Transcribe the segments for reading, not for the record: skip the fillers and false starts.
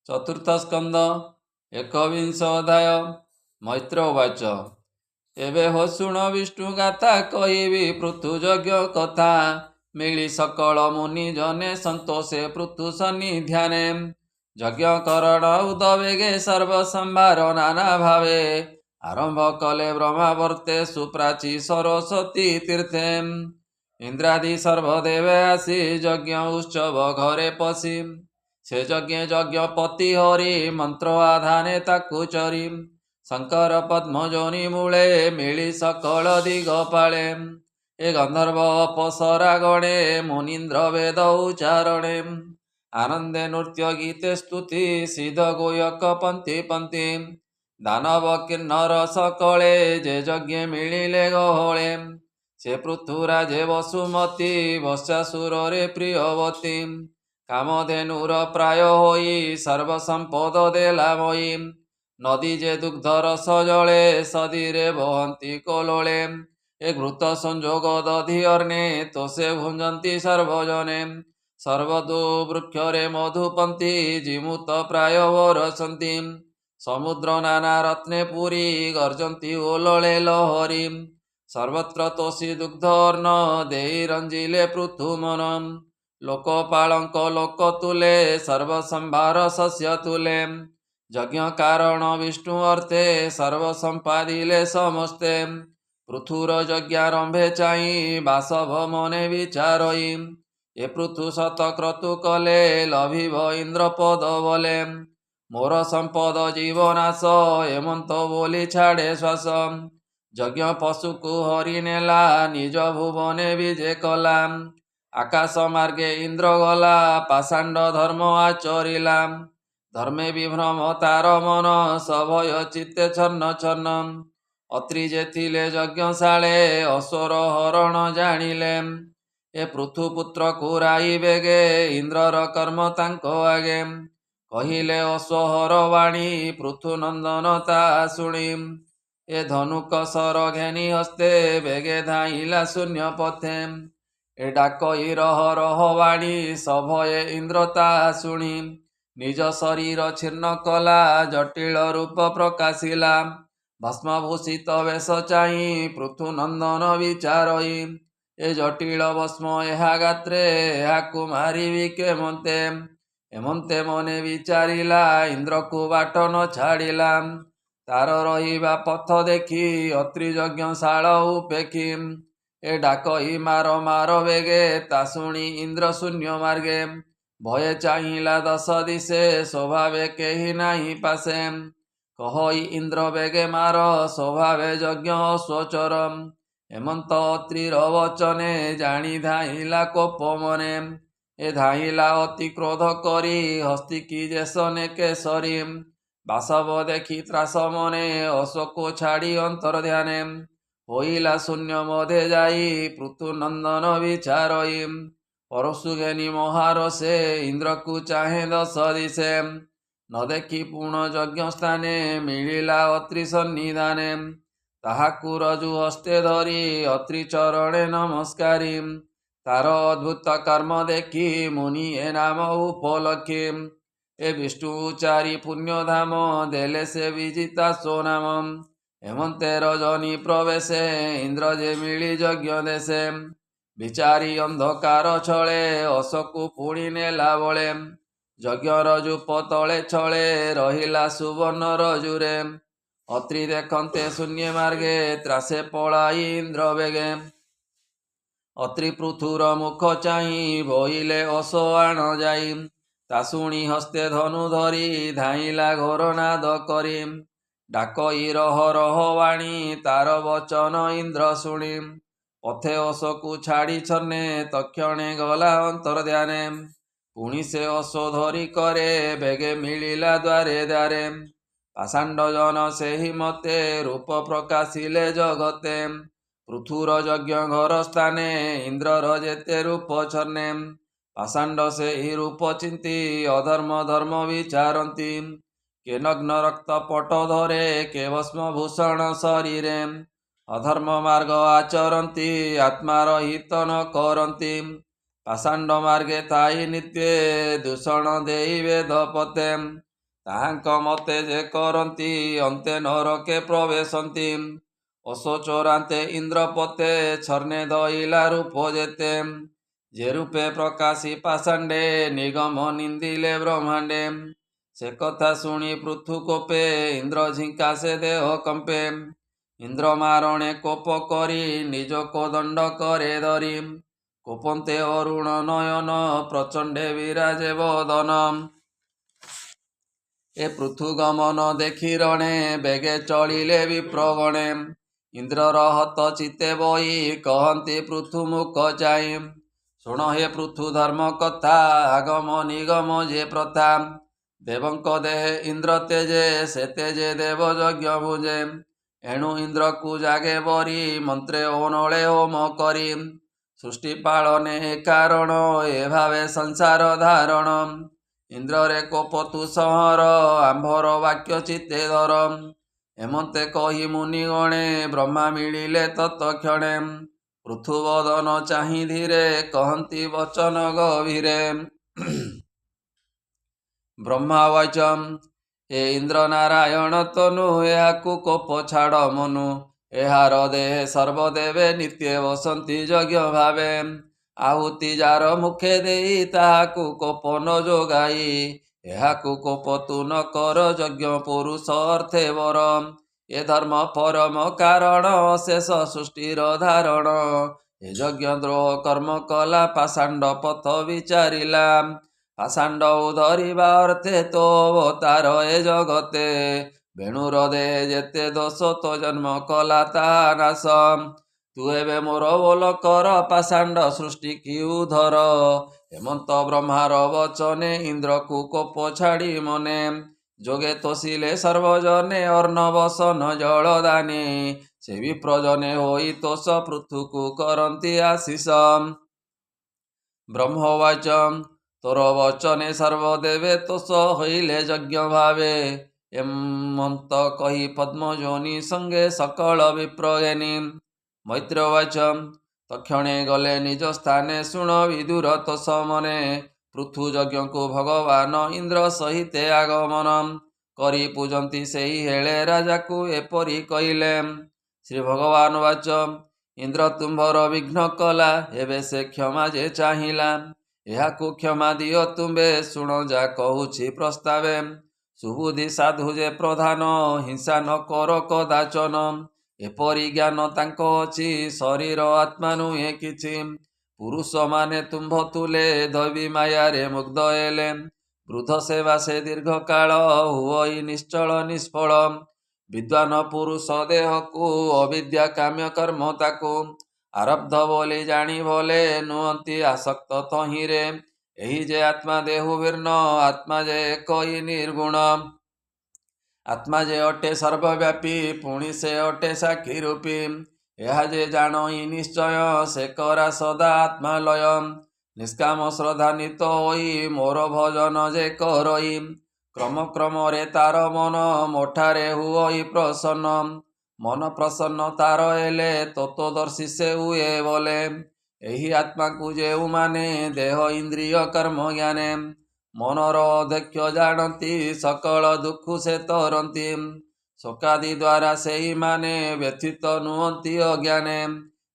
चतुर्थ स्कंद एकविंश अध्याय। मैत्र उवाच एबे हो शुण विष्णु गाथा कहिबी पृथु यज्ञ कथा मिली सकल मुनि जने संतोषे पृथु सन्निध्याने यज्ञ करण उदवेगे सर्व संभार नाना भावे आरंभ कले ब्रह्मावर्ते सुप्राची सरस्वती तीर्थे इंद्रादि सर्वदेवे आसी यज्ञ उत्सव घरे पशी से यज्ञपति हरि मंत्र आधाने ताकु चरी शंकर पद्मजोनि मूले मिली सकल दिगपाले ए गंधर्व अपसरा गणे मुनीन्द्र वेद उच्चारणे आनंदे नृत्य गीते स्तुति सिद्ध गोयक पंथी पंथी दानव किन्नर सकले जे यज्ञ मिलिले गहळे से पृथुराजे वसुमती वत्सासुर रे प्रियवती कामधेनुर प्राय होई सर्वसंपद देलामयी नदी जे दुग्ध रस जले सदीरे बहंती कोलोले ए घृत संजोग दधि अर्णे तोषे भुंजंती सर्वजने सर्वदो वृक्षरे मधुपंथी जिमुत प्राय वरसंती समुद्र नाना रत्ने पुरी गर्जंती ओलळे लहरी सर्वत्र तोषी दुग्धर्ण देई रंजिले पृथुमनम लोकपालंक लोक तुले सर्वसंभार शस्य तुले यज्ञ कारण विष्णु अर्थे सर्व संपादिले समस्ते पृथुर यज्ञारंभे चाई बासभ मने विचारई ए पृथु शत क्रतु कले लभिब इंद्र पद बले मोर संपद जीवनाश एमंत बोली छाड़े श्वास यज्ञ पशुकु हरि नेला निज भुवने विजे कला आकाश मार्गे इंद्र गला पाषांड धर्म आचरिला धर्मे विभ्रम तार मन सभय चित्ते छन्न छन्न अत्रि जे थिले यज्ञशाळे असुर हरण जानिले ए पृथुपुत्र कुराई बेगे इंद्रर कर्म तांको आगे कहिले असहर वाणी पृथुनंदन ता शुणी ए धनुक सर घेनी हस्ते बेगे धाइला शून्य पथे ए डाकई रह रह वाणी सभये इंद्रता शुणी निज शरीर छिन्न कला जटिल रूप प्रकाशिला भस्मभूषित वेश चाही पृथुनंदन विचारई ए जटिल भस्म एहा गात्रे एहाकु मारिबि केमंते एमंते मने विचारिला इंद्र को बाट न छाड़िला तार रहिबा पथ देखी अत्रि यज्ञशाला उपेखी ए डाकई मार मार बेगे ता शुणी इंद्र शून्य मार्गे भये चाहिला दश दिशे स्वभावे केही नाही पासे कहई इंद्र बेगे मार स्वभावे यज्ञ स्वचरम हेमंत अत्रिर वचने जानी धाइला कोप मने ए धाइला अति क्रोध करी हस्तिकी जेसने केसरी बासव देखी त्रास मने अशोको छाड़ी अंतर ध्याने होइला शून्य मधे जाई पृथुनंदन विचारई परशु घेनी महारसे इंद्र को चाहे दश दिशे न देखी पूर्ण यज्ञ स्थाने मिलिला अत्रि सन्निधाने ताहाकु रजु हस्ते धरी अत्रि चरणे नमस्कारी तार अद्भुत कर्म देखी मुनि ए नाम उपलक्षी ए विष्णु उचारी पुण्य धाम देले से विजिता सोनाम हेमंते रजनी प्रवेशे इंद्र जे मिली यज्ञ देशे विचारी अंधकार छळे अशोकु पुणी नेला बळे यज्ञ रजु पतळे छळे रहिला सुवर्ण रजुरे अत्रि देखन्ते शून्य मार्गे त्रासे पळाई इंद्र बेगे अत्रि पृथुर मुख चाही बोइले असोआण जाई ता शुणी हस्ते धनु धरी धाइला घोरनाद करी डाकई रह रह वाणी तार वचन इंद्र शुणी पथे अशोकु छाड़ी छन्ने तक्षणे गला अंतर ध्याने पुणी से अशो धरी करे बेगे मिलिला द्वारे द्वारे पाषांड जन सेहि मते रूप प्रकाशिले जगते पृथुर यज्ञ घर स्थाने इंद्रर जेते रूप छन्ने पाषांड सेहि रूप चिंती अधर्म धर्म विचारंती के नग्न रक्त पट धरे के भस्म भूषण शरीरे अधर्म मार्ग आचरन्ति आत्मार हित न करन्ति पाषांड मार्गे ताई नित्ये दूषण देई वेद पते ତାହାଙ୍କ ମତେ ଯେ କରନ୍ତି ଅନ୍ତେ ନରକେ ପ୍ରବେଶନ୍ତି। ଅଶୋଚରାନ୍ତେ ଇନ୍ଦ୍ରପତେ ଛର୍ଣ୍ଣେ ଦଇଲା ରୂପ ଯେତେ। ଯେ ରୂପେ ପ୍ରକାଶୀ ପାଷାଣ୍ଡେ ନିଗମ ନିନ୍ଦିଲେ ବ୍ରହ୍ମାଣ୍ଡେ। ସେ କଥା ଶୁଣି ପୃଥୁ କୋପେ ଇନ୍ଦ୍ର ଝିଙ୍କା ସେ ଦେହ କମ୍ପେ। ଇନ୍ଦ୍ର ମାରଣେ କୋପ କରି ନିଜ କୋଦଣ୍ଡ કરે ଧରି। କୋପନ୍ତେ ଅରୁଣ ନୟନ ପ୍ରଚଣ୍ଡେ ବିରାଜେ ବଦନ। ଏ ପୃଥୁ ଗମନ ଦେଖି ରଣେ ବେଗେ ଚଳିଲେ ବିପ୍ରଗଣେ। ଇନ୍ଦ୍ରର ହତ ଚିତେ ବଇ କହନ୍ତି ପୃଥୁ ମୁଖ ଚାହିଁ। ଶୁଣ ହେ ପୃଥୁ ଧର୍ମ କଥା ଆଗମ ନିଗମ ଯେ ପ୍ରଥା। ଦେବଙ୍କ ଦେହେ ଇନ୍ଦ୍ର ତେଜେ ସେ ତେଜେ ଦେବ ଯଜ୍ଞ ଭୁଜେ। ଏଣୁ ଇନ୍ଦ୍ରକୁ ଜାଗେ ବରି ମନ୍ତ୍ରେ ଅନଳେ ହୋମ କରି। ସୃଷ୍ଟି ପାଳନେ କାରଣ ଏ ଭାବେ ସଂସାର ଧାରଣ। ଇନ୍ଦ୍ରରେ କୋପ ତୁ ସଂହର ଆମ୍ଭର ବାକ୍ୟ ଚିତେ ଧର। ଏମନ୍ତେ କହି ମୁନି ଗଣେ ବ୍ରହ୍ମା ମିଳିଲେ ତତ୍କ୍ଷଣେ। ପୃଥୁବଦନ ଚାହିଁ ଧୀରେ କହନ୍ତି ବଚନ ଗଭୀରେ। ବ୍ରହ୍ମା ବାଚ ଏ ଇନ୍ଦ୍ର ନାରାୟଣ ତନୁ ଏହାକୁ କୋପ ଛାଡ଼ ମନୁ। ଏହାର ଦେହେ ସର୍ବଦେବେ ନିତ୍ୟ ବସନ୍ତି ଯଜ୍ଞ ଭାବେ। ଆହୁତି ଯାର ମୁଖେ ଦେଇ ତାହାକୁ କୋପ ନ ଯୋଗାଇ। ଏହାକୁ କୋପ ତୁ ନ କର ଯଜ୍ଞ ପୁରୁଷ ଅର୍ଥେ ବର। ଏ ଧର୍ମ ପରମ କାରଣ ଶେଷ ସୃଷ୍ଟିର ଧାରଣ। ଏ ଯଜ୍ଞ ଦ୍ରୋହ କର୍ମ କଲା ପାଷାଣ୍ଡ ପଥ ବିଚାରିଲା। ପାଷାଣ୍ଡ ଧରିବା ଅର୍ଥେ ତୋ ଅବତାର ଏ ଜଗତେ। ବେଣୁର ଦେହେ ଯେତେ ଦୋଷ ତୋ ଜନ୍ମ କଲା ତାହା ନାଶ। ତୁ ଏବେ ମୋର ବୋଲ କର ପାଷାଣ୍ଡ ସୃଷ୍ଟି କି ଉଧର। ହେମନ୍ତ ବ୍ରହ୍ମାର ବଚନେ ଇନ୍ଦ୍ରକୁ କୋପ ଛାଡ଼ି ମନେ। ଯୋଗେ ତୋଷିଲେ ସର୍ବଜନେ ଅର୍ଣ୍ଣବସନ ଜଳଦାନେ। ସେ ବିପ୍ରଜନେ ହୋଇ ତୋଷ ପୃଥୁକୁ କରନ୍ତି ଆଶିଷ। ବ୍ରହ୍ମବାଚ ତୋର ବଚନେ ସର୍ବଦେବେ ତୋଷ ହଇଲେ ଯଜ୍ଞ ଭାବେ। ଏମନ୍ତ କହି ପଦ୍ମଯୋନି ସଙ୍ଗେ ସକଳ ବିପ୍ରୟେନି। ମୈତ୍ରବାଚ ତକ୍ଷଣେ ଗଲେ ନିଜ ସ୍ଥାନେ ଶୁଣ ବିଦୁର ତୋଷ ମନେ। ପୃଥୁ ଯଜ୍ଞକୁ ଭଗବାନ ଇନ୍ଦ୍ର ସହିତେ ଆଗମନ। କରି ପୂଜନ୍ତି ସେହି ହେଳେ ରାଜାକୁ ଏପରି କହିଲେ। ଶ୍ରୀ ଭଗବାନ ବାଚ ଇନ୍ଦ୍ର ତୁମ୍ଭର ବିଘ୍ନ କଲା ଏବେ ସେ କ୍ଷମା ଯେ ଚାହିଁଲା। ଏହାକୁ କ୍ଷମା ଦିଅ ତୁମ୍ଭେ ଶୁଣ ଯା କହୁଛି ପ୍ରସ୍ତାବେ। ସୁବୁଦ୍ଧି ସାଧୁ ଯେ ପ୍ରଧାନ ହିଂସା ନ କର କଦାଚନ। ଏପରି ଜ୍ଞାନ ତାଙ୍କ ଅଛି ଶରୀର ଆତ୍ମା ନୁହେଁ କିଛି। ପୁରୁଷ ମାନେ ତୁମ୍ଭ ତୁଲେ ଦୈବୀ ମାୟାରେ ମୁଗ୍ଧ ହେଲେ। ବୃଦ୍ଧ ସେବା ସେ ଦୀର୍ଘ କାଳ ହୁଅଇ ନିଶ୍ଚଳ ନିଷ୍ଫଳ। ବିଦ୍ୱାନ ପୁରୁଷ ଦେହକୁ ଅବିଦ୍ୟା କାମ୍ୟ କର୍ମ ତାକୁ। ଆରବ୍ଧ ବୋଲି ଜାଣି ଭଲେ ନୁହନ୍ତି ଆସକ୍ତ ତହିଁରେ। ଏହି ଯେ ଆତ୍ମା ଦେହୁ ଭିନ୍ନ ଆତ୍ମା ଯେ ଏକଇ ନିର୍ଗୁଣ। ଆତ୍ମା ଯେ ଅଟେ ସର୍ବବ୍ୟାପୀ ପୁଣି ସେ ଅଟେ ସାକ୍ଷୀ ରୂପୀ। ଏହା ଯେ ଜାଣଇ ନିଶ୍ଚୟ ସେ କରା ସଦା ଆତ୍ମାଲୟ। ନିଷ୍କାମ ଶ୍ରଦ୍ଧାନ୍ୱିତ ହୋଇ ମୋର ଭଜନ ଯେ କରଇ। କ୍ରମ କ୍ରମରେ ତାର ମନ ମୋଠାରେ ହୁଅଇ ପ୍ରସନ୍ନ। ମନ ପ୍ରସନ୍ନ ତାର ହେଲେ ତତ୍ତ୍ୱଦର୍ଶୀ ସେ ହୁଏ ବୋଲେ। ଏହି ଆତ୍ମାକୁ ଯେଉଁମାନେ ଦେହ ଇନ୍ଦ୍ରିୟ କର୍ମ ଜ୍ଞାନେ। ମନର ଅଧ୍ୟକ୍ଷ ଜାଣନ୍ତି ସକଳ ଦୁଃଖୁ ସେ ତରନ୍ତି। ଶୋକାଦି ଦ୍ୱାରା ସେଇମାନେ ବ୍ୟଥିତ ନୁହନ୍ତି ଅଜ୍ଞାନେ।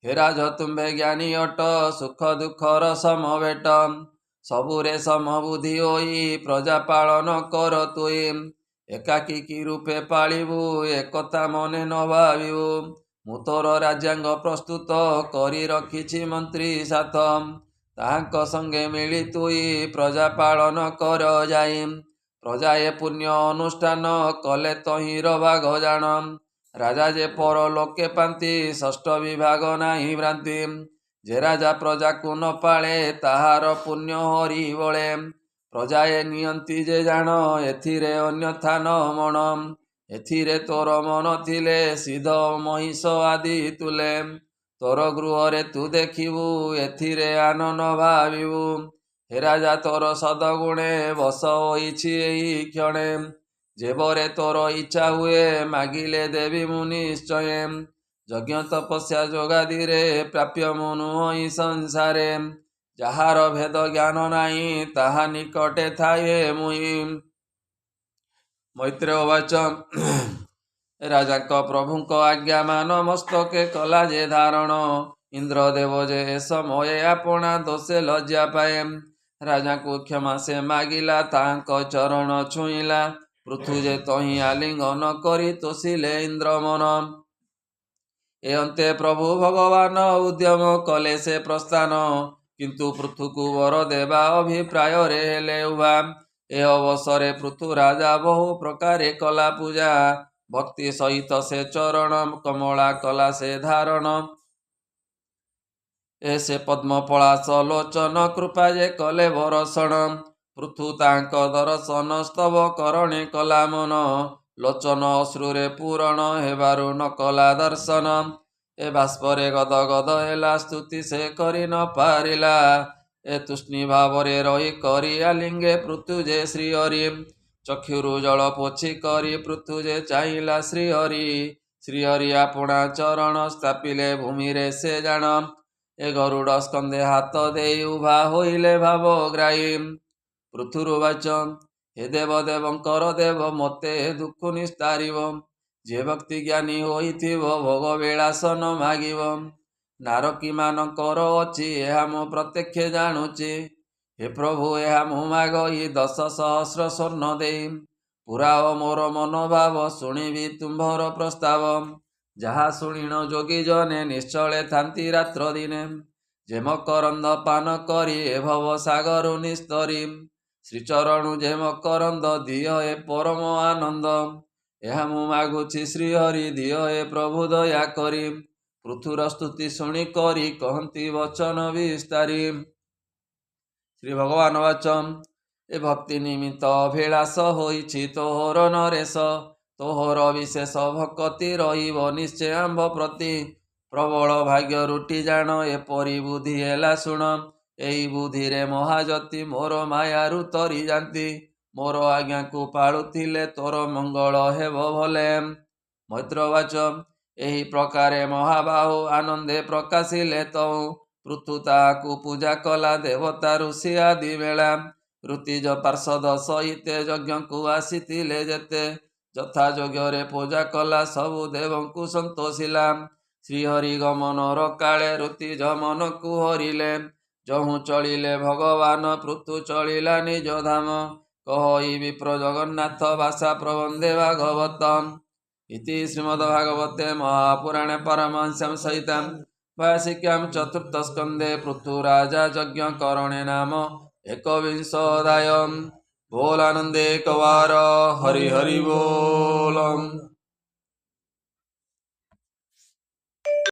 ହେ ରାଜ ତୁମ୍ଭେ ଜ୍ଞାନୀ ଅଟ ସୁଖ ଦୁଃଖର ସମଭେଟ। ସବୁରେ ସମବୁଦ୍ଧି ହୋଇ ପ୍ରଜା ପାଳନ କର ତୁଇ। ଏକାକୀ କି ରୂପେ ପାଳିବୁ ଏକଥା ମନେ ନ ଭାବିବୁ। ମୁଁ ତୋର ରାଜ୍ୟାଙ୍ଗ ପ୍ରସ୍ତୁତ କରି ରଖିଛି ମନ୍ତ୍ରୀ ସାଥ। ତାହାଙ୍କ ସଙ୍ଗେ ମିଳି ତୁଇ ପ୍ରଜା ପାଳନ କର ଯାଇ। ପ୍ରଜା ଏ ପୁଣ୍ୟ ଅନୁଷ୍ଠାନ କଲେ ତହିଁର ଭାଗ ଜାଣ। ରାଜା ଯେ ପର ଲୋକେ ପାନ୍ତି ଷଷ୍ଠ ବିଭାଗ ନାହିଁ ଭ୍ରାନ୍ତି। ଯେ ରାଜା ପ୍ରଜାକୁ ନ ପାଳେ ତାହାର ପୁଣ୍ୟ ହରି ବଳେ। ପ୍ରଜା ଏ ନିଅନ୍ତି ଯେ ଜାଣ ଏଥିରେ ଅନ୍ୟଥା ନ ମଣ। ଏଥିରେ ତୋର ମନ ଥିଲେ ସିଦ୍ଧ ମହିଷ ଆଦି ତୁଲେ। ତୋର ଗୃହରେ ତୁ ଦେଖିବୁ ଏଥିରେ ଆନନ ଭାବିବୁ। ହେ ରାଜା ତୋର ସଦଗୁଣେ ବସ ହୋଇଛି ଏହି କ୍ଷଣେ। ଯେବରେ ତୋର ଇଚ୍ଛା ହୁଏ ମାଗିଲେ ଦେବି ମୁଁ ନିଶ୍ଚୟେ। ଯଜ୍ଞ ତପସ୍ୟା ଯୋଗାଦିରେ ପ୍ରାପ୍ୟ ମୁଁ ନୁହଁ ସଂସାରେ। ଯାହାର ଭେଦ ଜ୍ଞାନ ନାହିଁ ତାହା ନିକଟେ ଥାଏ ମୁହିଁ। ମୈତ୍ରେୟ ଉବାଚ ରାଜାଙ୍କ ପ୍ରଭୁଙ୍କ ଆଜ୍ଞା ମାନ ମସ୍ତକେ କଲା ଯେ ଧାରଣ ଇନ୍ଦ୍ରଦେବ ଯେ ଏ ସମୟେ ଆପଣା ଦୋଷେ ଲଜ୍ଜା ପାଏ ରାଜାଙ୍କୁ କ୍ଷମା ସେ ମାଗିଲା ତାଙ୍କ ଚରଣ ଛୁଇଁଲା ପୃଥୁ ଯେ ତହିଁ ଆଲିଙ୍ଗନ କରି ତୋଷିଲେ ଇନ୍ଦ୍ର ମନ ଏ ଅନ୍ତେ ପ୍ରଭୁ ଭଗବାନ ଉଦ୍ୟମ କଲେ ସେ ପ୍ରସ୍ଥାନ କିନ୍ତୁ ପୃଥୁକୁ ବର ଦେବା ଅଭିପ୍ରାୟରେ ହେଲେ ଉଭା ଏ ଅବସରେ ପୃଥୁ ରାଜା ବହୁ ପ୍ରକାରେ କଲା ପୂଜା ଭକ୍ତି ସହିତ ସେ ଚରଣ କମଳା କଲା ସେ ଧାରଣ ଏ ସେ ପଦ୍ମ ପଳାଶ ଲୋଚନ କୃପା ଯେ କଲେ ବରଷଣ ପୃଥୁ ତାଙ୍କ ଦର୍ଶନ ସ୍ତବ କରଣେ କଲା ମନ ଲୋଚନ ଅଶ୍ରୁରେ ପୂରଣ ହେବାରୁ ନ କଲା ଦର୍ଶନ ଏ ବାଷ୍ପରେ ଗଦ ଗଦ ହେଲା ସ୍ତୁତି ସେ କରି ନ ପାରିଲା ଏ ତୃଷ୍ଣୀ ଭାବରେ ରହି କରି ଆଲିଙ୍ଗେ ପୃଥୁ ଯେ ଶ୍ରୀହରି ଚକ୍ଷୁରୁ ଜଳ ପୋଛି କରି ପୃଥୁ ଯେ ଚାହିଁଲା ଶ୍ରୀହରି ଆପଣା ଚରଣ ସ୍ଥାପିଲେ ଭୂମିରେ ସେ ଜାଣ ଏ ଗରୁଡ଼ ସ୍କନ୍ଧେ ହାତ ଦେଇ ଉଭା ହୋଇଲେ ଭାବ ଗ୍ରାହୀ ପୃଥୁରୁବାଚ ହେ ଦେବ ଦେବଙ୍କର ଦେବ ମୋତେ ଦୁଃଖ ନିସ୍ତାରିବ ଯେ ଭକ୍ତି ଜ୍ଞାନୀ ହୋଇଥିବ ଭୋଗ ବିଳାସନ ମାଗିବ ନାରକୀ ମାନଙ୍କର ଅଛି ଏହା ମୁଁ ପ୍ରତ୍ୟକ୍ଷ ଜାଣୁଛି ହେ ପ୍ରଭୁ ଏହା ମୁଁ ମାଗଇ 10 ସହସ୍ର ସ୍ୱର୍ଣ୍ଣ ଦେଇ ପୁରାଅ ମୋର ମନୋଭାବ ଶୁଣିବି ତୁମ୍ଭର ପ୍ରସ୍ତାବ ଯାହା ଶୁଣିଣ ଯୋଗୀ ଜନେ ନିଶ୍ଚଳେ ଥାନ୍ତି ରାତ୍ର ଦିନେ ଯେ ମକରନ୍ଦ ପାନ କରି ଏ ଭବ ସାଗରୁ ନିସ୍ତରୀ ଶ୍ରୀଚରଣୁ ଯେ ମକରନ୍ଦ ଦିଅ ଏ ପରମ ଆନନ୍ଦ ଏହା ମୁଁ ମାଗୁଛି ଶ୍ରୀହରି ଦିଅ ଏ ପ୍ରଭୁ ଦୟା କରି ପୃଥୁର ସ୍ତୁତି ଶୁଣି କରି କହନ୍ତି ବଚନ ବିସ୍ତାରୀ ଶ୍ରୀ ଭଗବାନ ବାଚନ ଏ ଭକ୍ତି ନିମିତ୍ତ ଅଭିଳାଷ ହୋଇଛି ତୋହର ନରେଶ ତୋହର ବିଶେଷ ଭକତି ରହିବ ନିଶ୍ଚୟ ଆମ୍ଭ ପ୍ରତି ପ୍ରବଳ ଭାଗ୍ୟ ରୁଟି ଜାଣ ଏପରି ବୁଦ୍ଧି ହେଲା ଶୁଣ ଏହି ବୁଦ୍ଧିରେ ମହାଜତି ମୋର ମାୟାରୁ ତରି ଯାନ୍ତି ମୋର ଆଜ୍ଞାକୁ ପାଳୁଥିଲେ ତୋର ମଙ୍ଗଳ ହେବ ଭଲେ ମୈତ୍ରବାଚ ଏହି ପ୍ରକାରେ ମହାବାହୁ ଆନନ୍ଦେ ପ୍ରକାଶିଲେ ତଉ ପୃଥୁ ତାହାକୁ ପୂଜା କଲା ଦେବତା ଋଷି ଆଦି ବେଳା ଋତିଜ ପାର୍ଷଦ ସହିତେ ଯଜ୍ଞକୁ ଆସିଥିଲେ ଯେତେ ଯଥା ଯୋଗ୍ୟରେ ପୂଜା କଲା ସବୁ ଦେବଙ୍କୁ ସନ୍ତୋଷିଲା ଶ୍ରୀହରି ଗମନର କାଳେ ଋତିଜ ମନକୁ ହରିଲେ ଯହୁଁ ଚଳିଲେ ଭଗବାନ ପୃଥୁ ଚଳିଲା ନିଜ ଧାମ କହଇ ବିପ୍ର ଜଗନ୍ନାଥ ଭାଷା ପ୍ରବନ୍ଧେ ଭାଗବତମ୍ ଇତି ଶ୍ରୀମଦ୍ଭାଗବତେ ମହାପୁରାଣେ ପାରମହଂସ୍ୟାଂ ସହିତାଂ ଭାସିକ୍ୟାଂ ଚତୁର୍ଥ ସ୍କନ୍ଧେ ପୃଥୁ ରାଜା ଯଜ୍ଞ କରणे ନାମ एकविंश अध्याय बोल आनंदे कवार हरि हरि बोल।